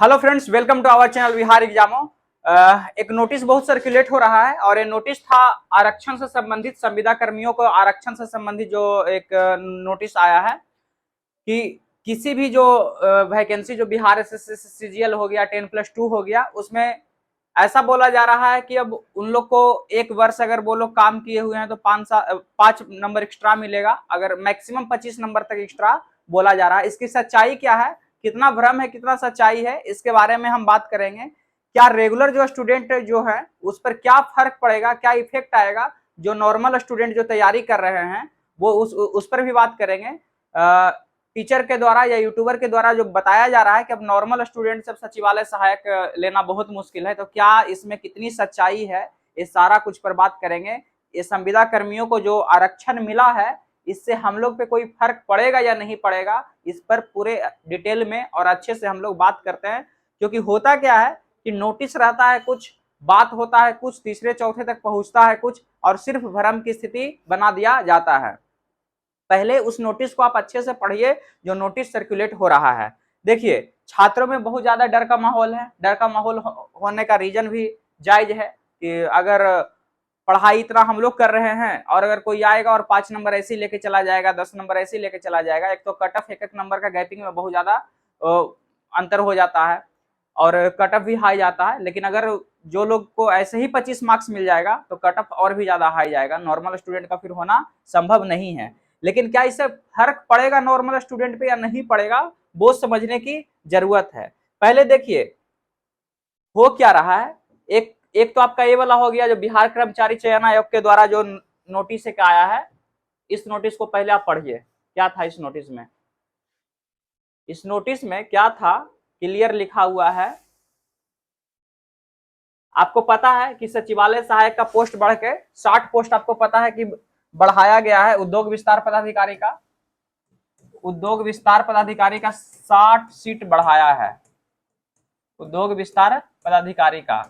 Hello friends, welcome to our channel Bihar एग्जामो। एक notice बहुत सर्कुलेट हो रहा है और ये नोटिस था आरक्षण से संबंधित, संविदा कर्मियों को आरक्षण से संबंधित जो एक नोटिस आया है कि किसी भी जो वैकेंसी जो बिहार एसएससी सीजीएल हो गया, 10+2 हो गया, उसमें ऐसा बोला जा रहा है कि अब उन लोग को एक वर्ष अगर वो लोग काम किए हुए हैं तो 5 नंबर एक्स्ट्रा मिलेगा, अगर मैक्सिमम 25 नंबर तक एक्स्ट्रा बोला जा रहा है। इसकी सच्चाई क्या है, कितना भ्रम है, कितना सच्चाई है, इसके बारे में हम बात करेंगे। क्या रेगुलर जो स्टूडेंट जो है उस पर क्या फर्क पड़ेगा, क्या इफेक्ट आएगा, जो नॉर्मल स्टूडेंट जो तैयारी कर रहे हैं वो उस पर भी बात करेंगे। टीचर के द्वारा या यूट्यूबर के द्वारा जो बताया जा रहा है कि अब नॉर्मल स्टूडेंट सब सचिवालय सहायक लेना बहुत मुश्किल है, तो क्या इसमें कितनी सच्चाई है, ये सारा कुछ पर बात करेंगे। ये संविदा कर्मियों को जो आरक्षण मिला है इससे हम लोग पे कोई फर्क पड़ेगा या नहीं पड़ेगा, इस पर पूरे डिटेल में और अच्छे से हम लोग बात करते हैं। क्योंकि होता क्या है कि नोटिस रहता है कुछ, बात होता है कुछ, तीसरे चौथे तक पहुंचता है कुछ, और सिर्फ भ्रम की स्थिति बना दिया जाता है। पहले उस नोटिस को आप अच्छे से पढ़िए जो नोटिस सर्कुलेट हो रहा है। देखिए, छात्रों में बहुत ज्यादा डर का माहौल है। डर का माहौल होने का रीजन भी जायज है कि अगर पढ़ाई इतना हम लोग कर रहे हैं और अगर कोई आएगा और 5 नंबर ऐसे लेके चला जाएगा, 10 नंबर ऐसे लेके चला जाएगा, एक तो कट ऑफ एक नंबर का गैपिंग में बहुत ज्यादा अंतर हो जाता है और कट ऑफ भी हाई जाता है। लेकिन अगर जो लोग को ऐसे ही 25 मार्क्स मिल जाएगा तो कट ऑफ और भी ज्यादा हाई जाएगा, नॉर्मल स्टूडेंट का फिर होना संभव नहीं है। लेकिन क्या इससे फर्क पड़ेगा नॉर्मल स्टूडेंट पे या नहीं पड़ेगा, वो समझने की जरूरत है। पहले देखिए हो क्या रहा है। एक तो आपका ये वाला हो गया जो बिहार कर्मचारी चयन आयोग के द्वारा जो नोटिस एक आया है, इस नोटिस को पहले आप पढ़िए। क्या था इस नोटिस में? इस नोटिस में क्या था, क्लियर लिखा हुआ है। आपको पता है कि सचिवालय सहायक का पोस्ट बढ़ के 60 पोस्ट आपको पता है कि बढ़ाया गया है। उद्योग विस्तार पदाधिकारी का 60 सीट बढ़ाया है। उद्योग विस्तार पदाधिकारी का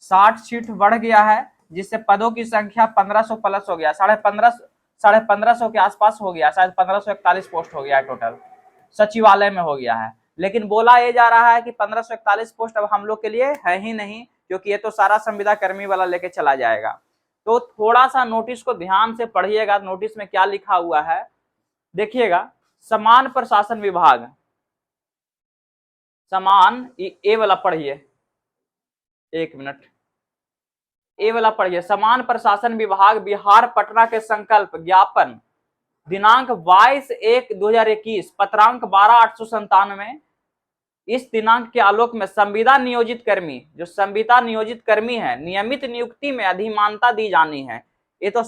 60 सीट बढ़ गया है, जिससे पदों की संख्या 1500 प्लस हो गया, 1550 के आसपास हो गया, शायद 1541 पोस्ट हो गया है टोटल, सचिवालय में हो गया है। लेकिन बोला ये जा रहा है कि 1541 पोस्ट अब हम लोग के लिए है ही नहीं, क्योंकि ये तो सारा संविदा कर्मी वाला लेके चला जाएगा। तो थोड़ा सा नोटिस को ध्यान से पढ़िएगा। नोटिस में क्या लिखा हुआ है देखिएगा। समान प्रशासन विभाग, समान ए वाला पढ़िए, एक मिनट, ए वाला पढ़िए। समान प्रशासन विभाग बिहार पटना के संकल्प ज्ञापन दिनांक 22/1/2021 पत्रांक 12/897। इस दिनांक के आलोक में संविदा नियोजित कर्मी, जो संविदा नियोजित कर्मी है, नियमित नियुक्ति में अधिमानता दी जानी है। ये तो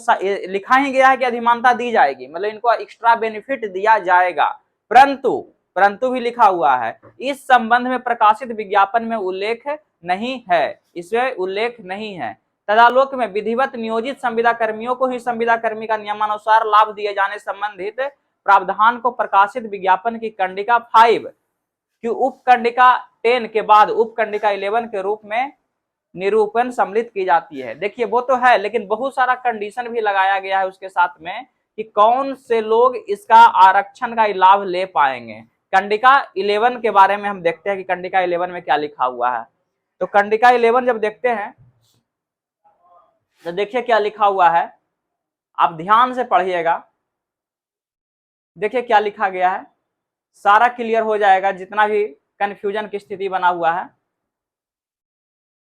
लिखा ही गया है कि अधिमानता दी जाएगी, मतलब इनको एक्स्ट्रा बेनिफिट दिया जाएगा। परंतु भी लिखा हुआ है, इस संबंध में प्रकाशित विज्ञापन में उल्लेख नहीं है, इसमें उल्लेख नहीं है। तदालोक में विधिवत नियोजित संविदा कर्मियों को ही संविदा कर्मी का नियमानुसार लाभ दिए जाने संबंधित प्रावधान को प्रकाशित विज्ञापन की कंडिका 5 कि उपकंडिका 10 के बाद उपकंडिका 11 के रूप में निरूपण सम्मिलित की जाती है। देखिए वो तो है, लेकिन बहुत सारा कंडीशन भी लगाया गया है उसके साथ में कि कौन से लोग इसका आरक्षण का लाभ ले पाएंगे। कंडिका 11 के बारे में हम देखते हैं कि कंडिका 11 में क्या लिखा हुआ है। तो कंडिका 11 जब देखते हैं तो देखिए क्या लिखा हुआ है, आप ध्यान से पढ़िएगा। देखिए क्या लिखा गया है, सारा क्लियर हो जाएगा जितना भी कंफ्यूजन की स्थिति बना हुआ है।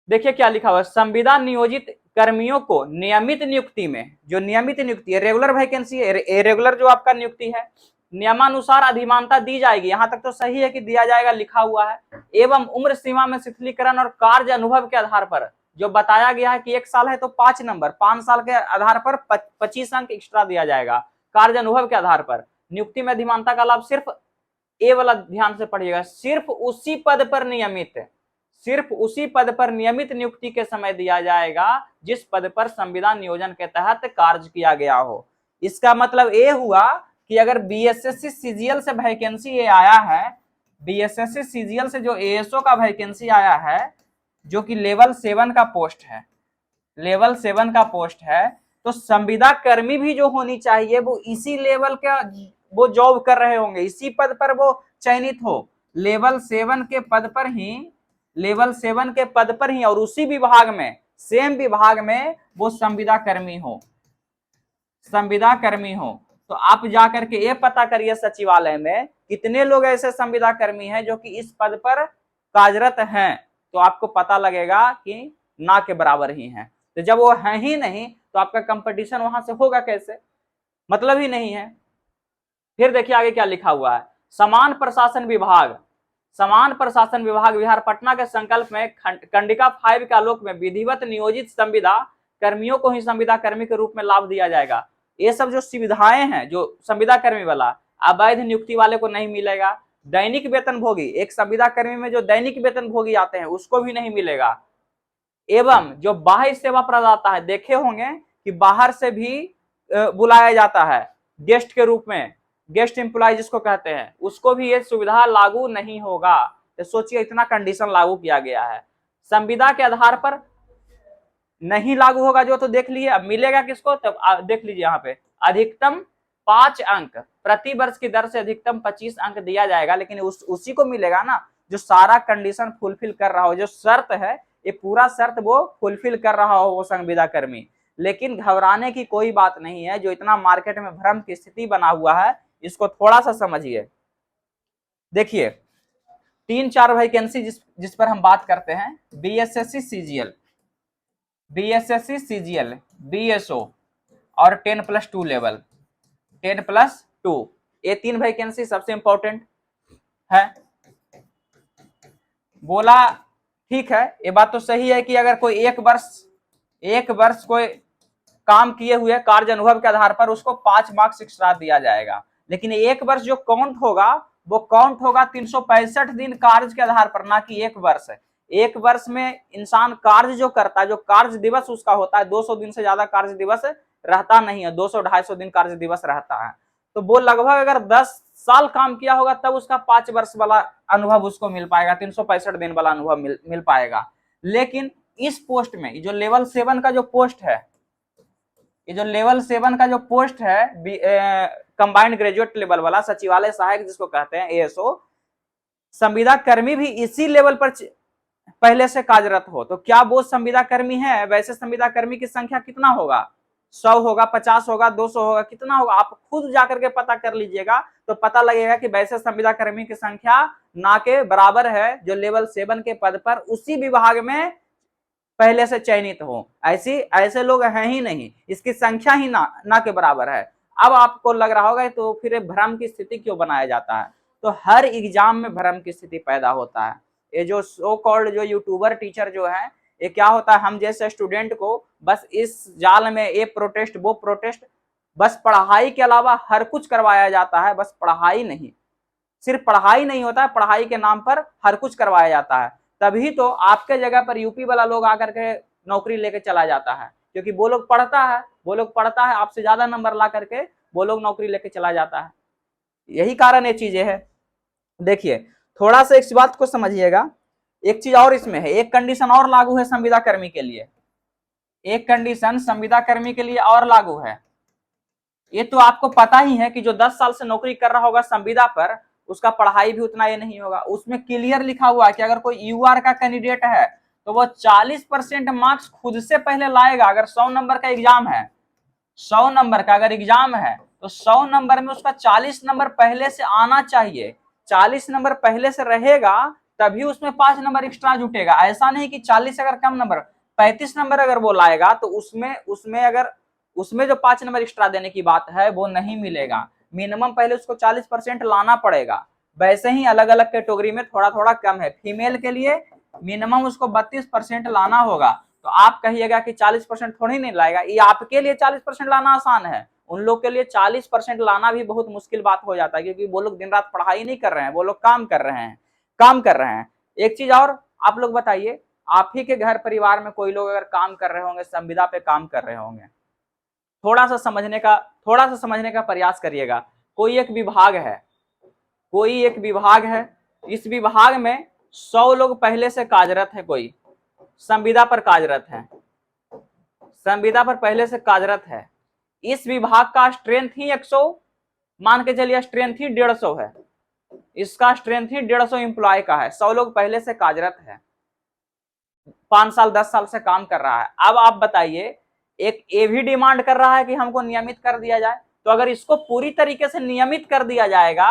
देखिए क्या लिखा हुआ है, संविदा नियोजित कर्मियों को नियमित नियुक्ति में, जो नियमित नियुक्ति है, रेगुलर वैकेंसी है, रेगुलर जो आपका नियुक्ति है, नियमानुसार अधिमानता दी जाएगी। यहां तक तो सही है कि दिया जाएगा, लिखा हुआ है। एवं उम्र सीमा में शिथिलीकरण और कार्य अनुभव के आधार पर जो बताया गया है कि 1 साल है तो 5 नंबर, 5 साल के आधार पर 25 अंक एक्स्ट्रा दिया जाएगा। कार्य अनुभव के आधार पर नियुक्ति में अधिमानता का लाभ सिर्फ ए वाला ध्यान से पढ़िएगा, सिर्फ उसी पद पर नियमित नियुक्ति के समय दिया जाएगा जिस पद पर संविदा नियोजन के तहत कार्य किया गया हो। इसका मतलब ये हुआ कि अगर बीएसएससी सीजीएल से वैकेंसी ये आया है, बीएसएससी सीजीएल से जो एएसओ का वैकेंसी आया है, जो कि लेवल 7 का पोस्ट है, लेवल 7 का पोस्ट है, तो संविदा कर्मी भी जो होनी चाहिए वो इसी लेवल का वो जॉब कर रहे होंगे, इसी पद पर वो चयनित हो। लेवल 7 के पद पर ही, लेवल 7 के पद पर ही और उसी विभाग में, सेम विभाग में वो संविदा कर्मी हो, संविदा कर्मी हो। तो आप जाकर के ये पता करिए सचिवालय में कितने लोग ऐसे संविदा कर्मी हैं जो कि इस पद पर कार्यरत हैं, तो आपको पता लगेगा कि ना के बराबर ही हैं। तो जब वो हैं ही नहीं तो आपका कंपटीशन वहां से होगा कैसे, मतलब ही नहीं है। फिर देखिए आगे क्या लिखा हुआ है, समान प्रशासन विभाग, समान प्रशासन विभाग बिहार पटना के संकल्प में कंडिका 5 के आलोक में विधिवत नियोजित संविदा कर्मियों को ही संविदा कर्मी के रूप में लाभ दिया जाएगा। ये सब जो सुविधाएं हैं जो संविदा कर्मी वाला, अवैध नियुक्ति वाले को नहीं मिलेगा। दैनिक वेतन भोगी, एक संविदा कर्मी में जो दैनिक वेतन भोगी आते हैं उसको भी नहीं मिलेगा। एवं जो बाह्य सेवा प्रदाता है, देखे होंगे कि बाहर से भी बुलाया जाता है गेस्ट के रूप में, गेस्ट एम्प्लॉय जिसको कहते हैं, उसको भी ये सुविधा लागू नहीं होगा। तो सोचिए इतना कंडीशन लागू किया गया है, संविदा के आधार पर नहीं लागू होगा जो, तो देख लीजिए अब मिलेगा किसको, तब देख लीजिए यहाँ पे अधिकतम 5 अंक प्रति वर्ष की दर से अधिकतम 25 अंक दिया जाएगा, लेकिन उसी को मिलेगा ना जो सारा कंडीशन फुलफिल कर रहा हो, जो शर्त है ये पूरा शर्त वो फुलफिल कर रहा हो वो संविदा कर्मी। लेकिन घबराने की कोई बात नहीं है, जो इतना मार्केट में भ्रम की स्थिति बना हुआ है इसको थोड़ा सा समझिए। देखिए 3-4 वैकेंसी जिस पर हम बात करते हैं, BSSC CGL, BSSC CGL, BSO और 10+2 लेवल, 10+2, ये 3 वैकेंसी सबसे इंपॉर्टेंट है। बोला ठीक है, ये बात तो सही है कि अगर कोई एक वर्ष कोई काम किए हुए कार्य अनुभव के आधार पर उसको 5 मार्क्स एक्स्ट्रा दिया जाएगा, लेकिन एक वर्ष जो काउंट होगा वो काउंट होगा 365 दिन कार्य के आधार पर, ना कि एक वर्ष। एक वर्ष में इंसान कार्य जो करता है, जो कार्य दिवस उसका होता है, 200 दिन से ज्यादा कार्य दिवस रहता नहीं है, 200-250 दिन कार्य दिवस रहता है। तो वो लगभग अगर 10 साल काम किया होगा तब उसका 5 वर्ष वाला अनुभव उसको मिल पाएगा, 365 दिन वाला अनुभव मिल पाएगा। लेकिन इस पोस्ट में जो लेवल 7 का जो पोस्ट है, ये जो लेवल 7 का जो पोस्ट है कंबाइंड ग्रेजुएट लेवल वाला सचिवालय सहायक जिसको कहते हैं एएसओ, संविदा कर्मी भी इसी लेवल पर पहले से कार्यरत हो, तो क्या वो संविदा कर्मी है? वैसे संविदा कर्मी की संख्या कितना होगा, 100 होगा, 50 होगा, 200 होगा, कितना होगा आप खुद जाकर के पता कर लीजिएगा, तो पता लगेगा कि वैसे संविदा कर्मी की संख्या ना के बराबर है जो लेवल 7 के पद पर उसी विभाग में पहले से चयनित हो। ऐसे लोग हैं ही नहीं, इसकी संख्या ही ना के बराबर है। अब आपको लग रहा होगा तो फिर भ्रम की स्थिति क्यों बनाया जाता है? तो हर एग्जाम में भ्रम की स्थिति पैदा होता है। ये जो सो कॉल्ड जो यूट्यूबर टीचर जो है, ये क्या होता है, हम जैसे स्टूडेंट को बस इस जाल में ये प्रोटेस्ट वो प्रोटेस्ट, बस पढ़ाई के अलावा हर कुछ करवाया जाता है, बस पढ़ाई नहीं, सिर्फ पढ़ाई नहीं होता है, पढ़ाई के नाम पर हर कुछ करवाया जाता है। तभी तो आपके जगह पर यूपी वाला लोग आकर के नौकरी लेके चला जाता है, क्योंकि वो लोग पढ़ता है आपसे ज्यादा नंबर ला करके वो लोग नौकरी लेके चला जाता है। यही कारण ये चीजें है। देखिए थोड़ा सा इस बात को समझिएगा, एक चीज और इसमें है, एक कंडीशन और लागू है संविदा कर्मी के लिए, एक कंडीशन संविदा कर्मी के लिए और लागू है। ये तो आपको पता ही है कि जो 10 साल से नौकरी कर रहा होगा संविदा पर, उसका पढ़ाई भी उतना ये नहीं होगा। उसमें क्लियर लिखा हुआ है कि अगर कोई यूआर का कैंडिडेट है तो वो 40% मार्क्स खुद से पहले लाएगा। अगर 100 नंबर का एग्जाम है, 100 नंबर का अगर एग्जाम है तो 100 नंबर में उसका 40 नंबर पहले से आना चाहिए। 40 नंबर पहले से रहेगा तभी उसमें 5 नंबर एक्स्ट्रा जुटेगा। ऐसा नहीं कि 40 अगर कम नंबर, 35 नंबर अगर वो लाएगा तो उसमें जो 5 नंबर एक्स्ट्रा देने की बात है वो नहीं मिलेगा। मिनिमम पहले उसको 40% लाना पड़ेगा। वैसे ही अलग अलग कैटेगरी में थोड़ा थोड़ा कम है। फीमेल के लिए मिनिमम उसको 32% लाना होगा। तो आप कहिएगा कि 40% थोड़ी नहीं लाएगा, ये आपके लिए 40% लाना आसान है, उन लोग के लिए 40% लाना भी बहुत मुश्किल बात हो जाता है, क्योंकि वो लोग दिन रात पढ़ाई नहीं कर रहे हैं, वो लोग काम कर रहे हैं। एक चीज और आप लोग बताइए, आप ही के घर परिवार में कोई लोग अगर काम कर रहे होंगे, संविदा पे काम कर रहे होंगे, थोड़ा सा समझने का प्रयास करिएगा। कोई एक विभाग है, इस विभाग में 100 लोग पहले से कार्यरत है, कोई संविदा पर पहले से कार्यरत है। इस विभाग का स्ट्रेंथ ही 100, मान के चलिए स्ट्रेंथ ही 150 है। इसका स्ट्रेंथ ही 150 एम्प्लॉय का है। 100 लोग पहले से कार्यरत है, 5 साल 10 साल से काम कर रहा है। अब आप बताइए, एक ये भी डिमांड कर रहा है कि हमको नियमित कर दिया जाए। तो अगर इसको पूरी तरीके से नियमित कर दिया जाएगा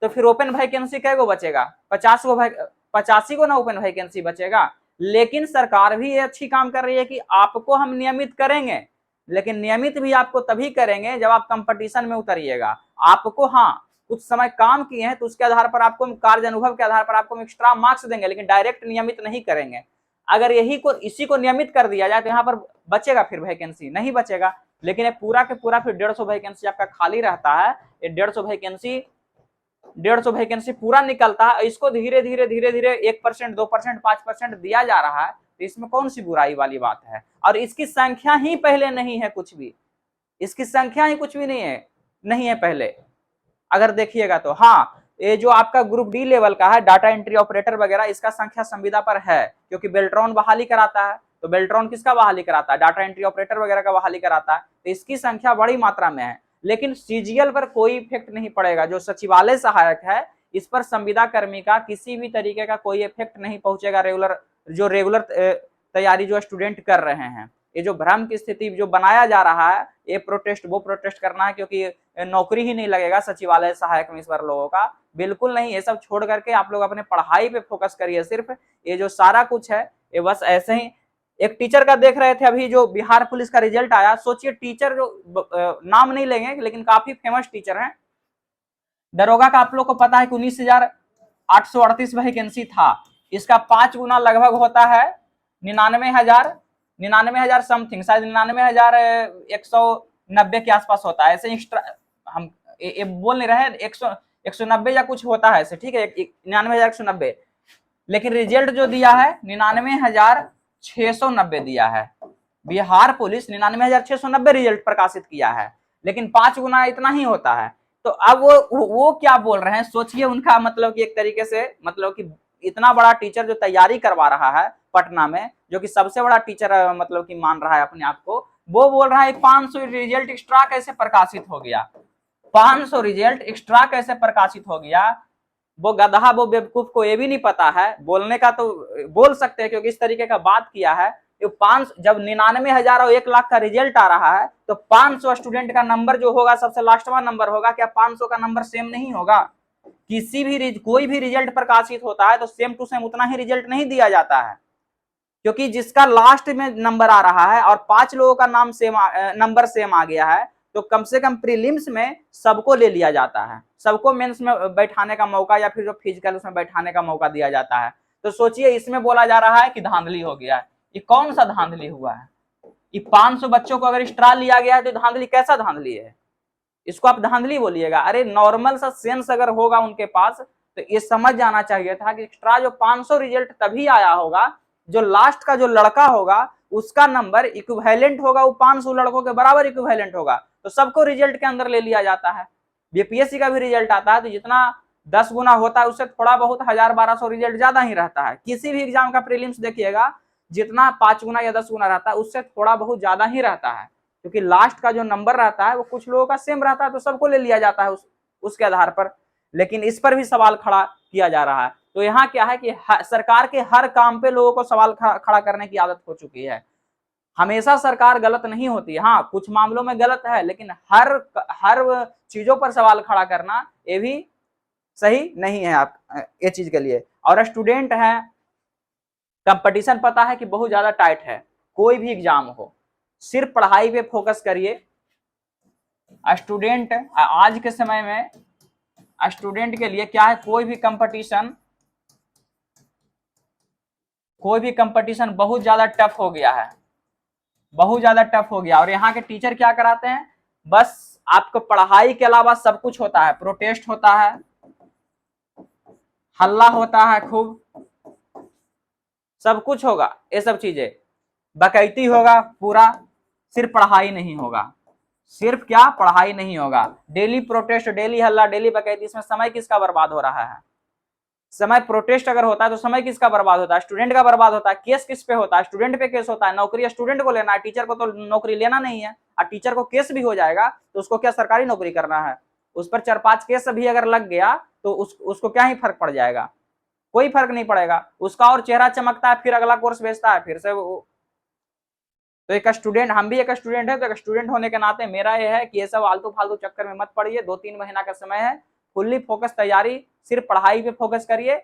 तो फिर ओपन वैकेंसी कै गो बचेगा? 85 गो ना ओपन वैकेंसी बचेगा। लेकिन सरकार भी ये अच्छी काम कर रही है कि आपको हम नियमित करेंगे, लेकिन नियमित भी आपको तभी करेंगे जब आप कंपटीशन में उतरिएगा। आपको हाँ कुछ समय काम किए हैं तो उसके आधार पर आपको कार्य अनुभव के आधार पर आपको एक्स्ट्रा मार्क्स देंगे, लेकिन डायरेक्ट नियमित नहीं करेंगे। अगर इसी को नियमित कर दिया जाए तो यहाँ पर बचेगा फिर वैकेंसी? नहीं बचेगा। लेकिन ये पूरा के पूरा फिर 150 वैकेंसी आपका खाली रहता है। ये 150 वैकेंसी पूरा निकलता है। इसको धीरे धीरे 1%, 2%, 5% दिया जा रहा है, तो इसमें कौन सी बुराई वाली बात है? और इसकी संख्या ही पहले नहीं है कुछ भी, इसकी संख्या ही कुछ भी नहीं है पहले। अगर देखिएगा तो हाँ, ये जो आपका ग्रुप डी लेवल का है, डाटा एंट्री ऑपरेटर वगैरह, इसका संख्या संविदा पर है, क्योंकि बेल्ट्रॉन बहाली कराता है। तो बेल्ट्रॉन किसका बहाली कराता है? डाटा एंट्री ऑपरेटर वगैरह का बहाली कराता है। तो इसकी संख्या बड़ी मात्रा में है, लेकिन सीजीएल पर कोई इफेक्ट नहीं पड़ेगा। जो सचिवालय सहायक है, इस पर संविदा कर्मी का किसी भी तरीके का कोई इफेक्ट नहीं पहुंचेगा। रेगुलर तैयारी जो स्टूडेंट कर रहे हैं, ये जो भ्रम की स्थिति जो बनाया जा रहा है, ये प्रोटेस्ट वो प्रोटेस्ट करना है, क्योंकि नौकरी ही नहीं लगेगा सचिवालय सहायक में इस बार लोगों का। बिल्कुल नहीं, ये सब छोड़ करके आप लोग अपने पढ़ाई पे फोकस करिए। सिर्फ ये जो सारा कुछ है ये बस ऐसे ही। एक टीचर का देख रहे थे अभी, जो बिहार पुलिस का रिजल्ट आया। सोचिए, टीचर जो नाम नहीं लेंगे लेकिन काफी फेमस टीचर हैं। दरोगा का आप लोग को पता है कि 19,838 वैकेंसी था। इसका 5 गुना लगभग होता है 99,000 समथिंग, शायद 99,190 के आसपास होता है। ऐसे हम ये बोल नहीं रहे, 190 या कुछ होता है ऐसे, ठीक है, 99,190। लेकिन रिजल्ट जो दिया है 99,690 दिया है। बिहार पुलिस 99,690 रिजल्ट प्रकाशित किया है, लेकिन 5 गुना इतना ही होता है। तो अब वो क्या बोल रहे हैं, सोचिए। उनका मतलब कि एक तरीके से मतलब कि इतना बड़ा टीचर जो तैयारी करवा रहा है पटना में, जो कि सबसे बड़ा टीचर मतलब कि मान रहा है अपने आप को, वो बोल रहा है 500 रिजल्ट एक्स्ट्रा कैसे प्रकाशित हो गया? 500 रिजल्ट एक्स्ट्रा कैसे प्रकाशित हो गया? वो गधा, वो बेवकूफ को ये भी नहीं पता है। बोलने का तो बोल सकते हैं, क्योंकि इस तरीके का बात किया है। जब 99,000 और 1 लाख का रिजल्ट आ रहा है, तो 500 स्टूडेंट का नंबर जो होगा सबसे लास्टवा नंबर होगा। क्या 500 का नंबर सेम नहीं होगा? कोई भी रिजल्ट प्रकाशित होता है तो सेम टू सेम उतना ही रिजल्ट नहीं दिया जाता है, क्योंकि जिसका लास्ट में नंबर आ रहा है और 5 लोगों का नंबर सेम आ गया है, तो कम से कम प्रीलिम्स में सबको ले लिया जाता है, सबको मेंस में बैठाने का मौका या फिर जो फिजिकल उसमें बैठाने का मौका दिया जाता है। तो सोचिए, इसमें बोला जा रहा है कि धांधली हो गया है। ये कौन सा धांधली हुआ है? ये 500 बच्चों को अगर एक्स्ट्रा लिया गया है तो धांधली कैसा धांधली है? इसको आप धांधली बोलिएगा? अरे नॉर्मल सा सेंस अगर होगा उनके पास तो ये समझ जाना चाहिए था कि एक्स्ट्रा जो 500 रिजल्ट तभी आया होगा जो लास्ट का जो लड़का होगा उसका नंबर इक्विवेलेंट होगा, वो 500 लड़कों के बराबर इक्विवेलेंट होगा, तो सबको रिजल्ट के अंदर ले लिया जाता है। बीपीएससी का भी रिजल्ट आता है तो जितना 10 गुना होता है उससे थोड़ा बहुत 1,000-1,200 रिजल्ट ज्यादा ही रहता है। किसी भी एग्जाम का प्रीलिम्स देखिएगा, जितना 5 गुना या 10 गुना रहता है उससे थोड़ा बहुत ज्यादा ही रहता है, क्योंकि लास्ट का जो नंबर रहता है वो कुछ लोगों का सेम रहता है, तो सबको ले लिया जाता है उसके आधार पर। लेकिन इस पर भी सवाल खड़ा किया जा रहा है। तो यहाँ क्या है कि सरकार के हर काम पे लोगों को सवाल खड़ा करने की आदत हो चुकी है। हमेशा सरकार गलत नहीं होती, हाँ कुछ मामलों में गलत है, लेकिन हर चीजों पर सवाल खड़ा करना ये भी सही नहीं है आप ये चीज के लिए। और स्टूडेंट है, कंपटीशन पता है कि बहुत ज्यादा टाइट है। कोई भी एग्जाम हो, सिर्फ पढ़ाई पे फोकस करिए। स्टूडेंट आज के समय में स्टूडेंट के लिए क्या है, कोई भी कंपटीशन बहुत ज्यादा टफ हो गया है, बहुत ज्यादा टफ हो गया। और यहाँ के टीचर क्या कराते हैं, बस आपको पढ़ाई के अलावा सब कुछ होता है। प्रोटेस्ट होता है, हल्ला होता है, खूब सब कुछ होगा, ये सब चीजें, बकैती होगा पूरा। सिर्फ पढ़ाई नहीं होगा, सिर्फ क्या पढ़ाई नहीं होगा, डेली प्रोटेस्ट, डेली हल्ला, डेली बकैती। इसमें समय किसका बर्बाद हो रहा है? समय प्रोटेस्ट अगर होता है तो समय किसका बर्बाद होता है? स्टूडेंट का बर्बाद होता है। केस किस पे होता है? स्टूडेंट पे केस होता है। नौकरी स्टूडेंट को लेना है, टीचर को तो नौकरी लेना नहीं है। और टीचर को केस भी हो जाएगा तो उसको क्या सरकारी नौकरी करना है? उस पर 4-5 केस भी अगर लग गया तो उसको क्या ही फर्क पड़ जाएगा, कोई फर्क नहीं पड़ेगा, उसका और चेहरा चमकता है, फिर अगला कोर्स भेजता है, फिर से वो। तो एक स्टूडेंट, हम भी एक स्टूडेंट है, तो एक स्टूडेंट होने के नाते मेरा ये है कि ये सब आलतू फालतू चक्कर में मत पड़िए। 2-3 महीना का समय है, फुल्ली फोकस तैयारी, सिर्फ पढ़ाई पे फोकस करिए।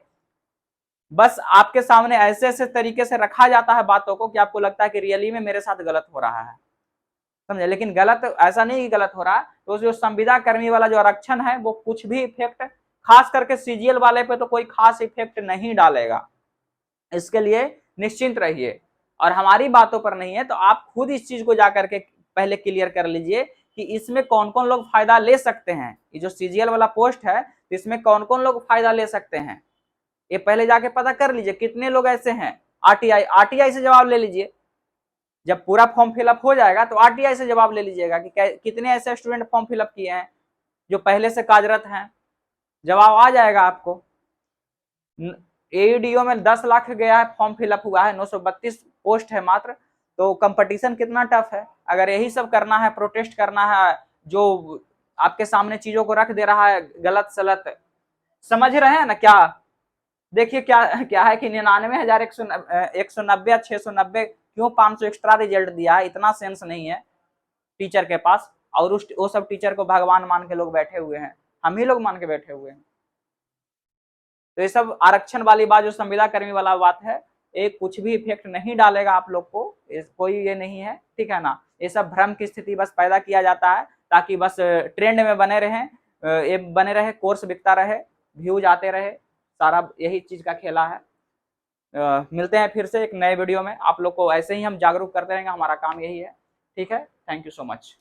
बस आपके सामने ऐसे ऐसे तरीके से रखा जाता है बातों को कि आपको लगता है कि रियली में मेरे साथ गलत हो रहा है, समझे। लेकिन गलत ऐसा नहीं कि गलत हो रहा है, तो जो संविदा कर्मी वाला जो आरक्षण है वो कुछ भी इफेक्ट, खास करके सीजीएल वाले पे तो कोई खास इफेक्ट नहीं डालेगा, इसके लिए निश्चिंत रहिए। और हमारी बातों पर नहीं है, तो आप खुद इस चीज को जाकर के पहले क्लियर कर लीजिए कि इसमें कौन कौन लोग फायदा ले सकते हैं। ये जो सीजीएल वाला पोस्ट है, इसमें कौन कौन लोग फायदा ले सकते हैं, ये पहले जाके पता कर लीजिए कितने लोग ऐसे हैं। आरटीआई से जवाब ले लीजिए, जब पूरा फॉर्म फिलअप हो जाएगा तो आरटीआई से जवाब ले लीजिएगा कि कितने ऐसे स्टूडेंट फॉर्म फिलअप किए हैं जो पहले से कार्यरत हैं, जवाब आ जाएगा आपको। एईडीओ में 10 लाख गया है, फॉर्म फिलअप हुआ है, 932 पोस्ट है मात्र, तो कंपटीशन कितना टफ है। अगर यही सब करना है, प्रोटेस्ट करना है, जो आपके सामने चीजों को रख दे रहा है गलत सलत, समझ रहे हैं ना क्या। देखिए क्या क्या है कि 99,190 या 690 क्यों 500 एक्स्ट्रा रिजल्ट दिया है, इतना सेंस नहीं है टीचर के पास। और वो सब टीचर को भगवान मान के लोग बैठे हुए हैं, हम ही लोग मान के बैठे हुए हैं। तो ये सब आरक्षण वाली बात, जो संविदा कर्मी वाला बात है, एक कुछ भी इफेक्ट नहीं डालेगा आप लोग को, कोई ये नहीं है, ठीक है ना। ये सब भ्रम की स्थिति बस पैदा किया जाता है ताकि बस ट्रेंड में बने रहें, ये बने रहे, कोर्स बिकता रहे, व्यूज आते रहे, सारा यही चीज का खेला है। मिलते हैं फिर से एक नए वीडियो में, आप लोग को ऐसे ही हम जागरूक करते रहेंगे, हमारा काम यही है। ठीक है, थैंक यू सो मच।